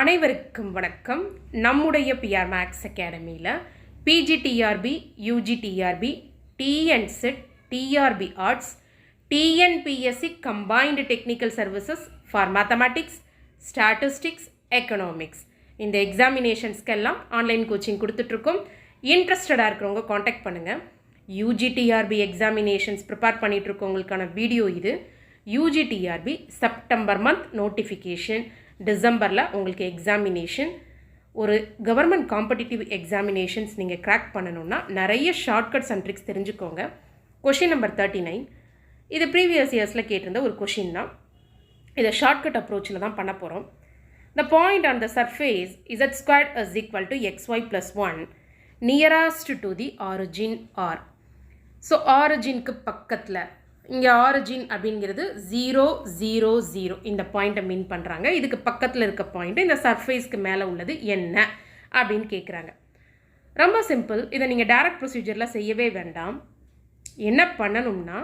அனைவருக்கும் வணக்கம். நம்முடைய பிஆர் மேக்ஸ் அகாடமியில் PGTRB, UGTRB, TNSET, TRB arts, TNPSC combined technical services for mathematics, statistics, economics இந்த எக்ஸாமினேஷன்ஸ்க்கெல்லாம் ஆன்லைன் கோச்சிங் கொடுத்துட்ருக்கோம். இன்ட்ரெஸ்டடாக இருக்கிறவங்க காண்டாக்ட் பண்ணுங்கள். யூஜிடிஆர்பி எக்ஸாமினேஷன்ஸ் ப்ரிப்பேர் பண்ணிகிட்ருக்கவங்களுக்கான வீடியோ இது. யூஜிடிஆர்பி செப்டம்பர் மந்த் நோட்டிஃபிகேஷன், டிசம்பரில் உங்களுக்கு எக்ஸாமினேஷன். ஒரு கவர்மெண்ட் காம்படிட்டிவ் எக்ஸாமினேஷன்ஸ் நீங்கள் கிராக் பண்ணணுன்னா நிறைய ஷார்ட்கட்ஸ் அண்ட் ட்ரிக்ஸ் தெரிஞ்சுக்கோங்க. கொஷின் நம்பர் 39 இது ப்ரீவியஸ் இயர்ஸில் கேட்டிருந்த ஒரு கொஷின் தான். இதை ஷார்ட்கட் அப்ரோச்சில் தான் பண்ண போகிறோம். The point on the surface z squared is equal to xy plus 1 nearest to the origin r. So ஆரிஜினுக்கு பக்கத்தில் இங்கே ஆரிஜின் அப்படிங்கிறது 0, 0, 0 இந்த பாயிண்ட்டை மீன் பண்ணுறாங்க. இதுக்கு பக்கத்தில் இருக்க பாயிண்ட்டு இந்த சர்ஃபேஸ்க்கு மேலே உள்ளது என்ன அப்படின்னு கேட்குறாங்க. ரொம்ப சிம்பிள். இதை நீங்கள் டைரக்ட் ப்ரொசீஜரில் செய்யவே வேண்டாம். என்ன பண்ணணும்னா,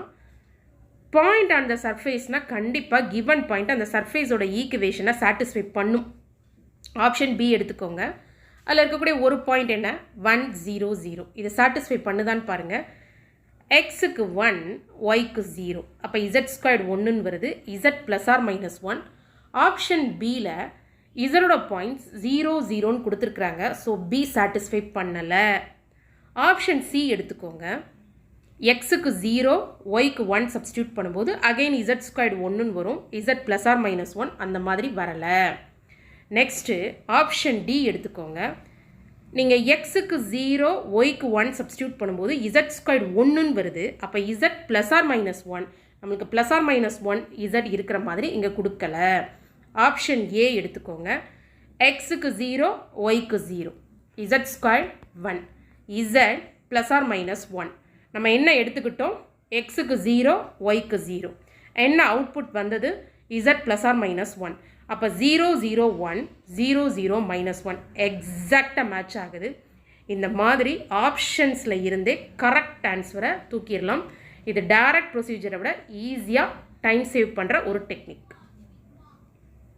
பாயிண்ட் அந்த சர்ஃபேஸ்னால் கண்டிப்பாக கிவன் பாயிண்ட் அந்த சர்ஃபேஸோட ஈக்குவேஷனை சாட்டிஸ்ஃபை பண்ணும். ஆப்ஷன் பி எடுத்துக்கோங்க. அதில் இருக்கக்கூடிய ஒரு பாயிண்ட் என்ன, 1, 0, 0 இதை சாட்டிஸ்ஃபை பண்ணுதான்னு பாருங்கள். எக்ஸுக்கு 1, ஒய்க்கு 0, அப்போ இசட் ஸ்கொயர்டு 1ன்னு வருது. Z plus R minus 1. Option பியில் இசரோட பாயிண்ட்ஸ் 0, 0ன்னு கொடுத்துருக்குறாங்க. ஸோ பி சாட்டிஸ்ஃபை பண்ணலை. ஆப்ஷன் சி எடுத்துக்கோங்க. எக்ஸுக்கு 0, ஒய்க்கு 1 சப்ஸ்டியூட் பண்ணும்போது அகெயின் இசட் ஸ்கொயர்டு 1ன்னு வரும். இசட் ப்ளஸ் ஆர் மைனஸ் 1 அந்த மாதிரி வரலை. நெக்ஸ்ட்டு ஆப்ஷன் டி எடுத்துக்கோங்க. நீங்கள் எக்ஸுக்கு 0, ஒய்க்கு 1 சப்ஸ்டியூட் பண்ணும்போது இசட் ஸ்கொயர்டு 1ன்னு வருது. அப்போ இசட் ப்ளஸ் ஆர் மைனஸ் 1, நம்மளுக்கு ப்ளஸ் ஆர் மைனஸ் 1 இசட் இருக்கிற மாதிரி இங்கே கொடுக்கல. ஆப்ஷன் ஏ எடுத்துக்கோங்க. எக்ஸுக்கு 0, ஒய்க்கு 0, Z squared 1, Z plus R minus 1. நம்ம என்ன எடுத்துக்கிட்டோம், எக்ஸுக்கு 0, ஒய்க்கு 0. என்ன அவுட்புட் வந்தது, இசட் ப்ளஸ் ஆர் மைனஸ் 1. அப்போ 0, 0, 1, 0, 0, மைனஸ் 1 எக்ஸாக்டாக மேட்ச் ஆகுது. இந்த மாதிரி ஆப்ஷன்ஸில் இருந்தே கரெக்ட் ஆன்சரை தூக்கிடலாம். இது டைரக்ட் ப்ரொசீஜரை விட ஈஸியாக டைம் சேவ் பண்ணுற ஒரு டெக்னிக்.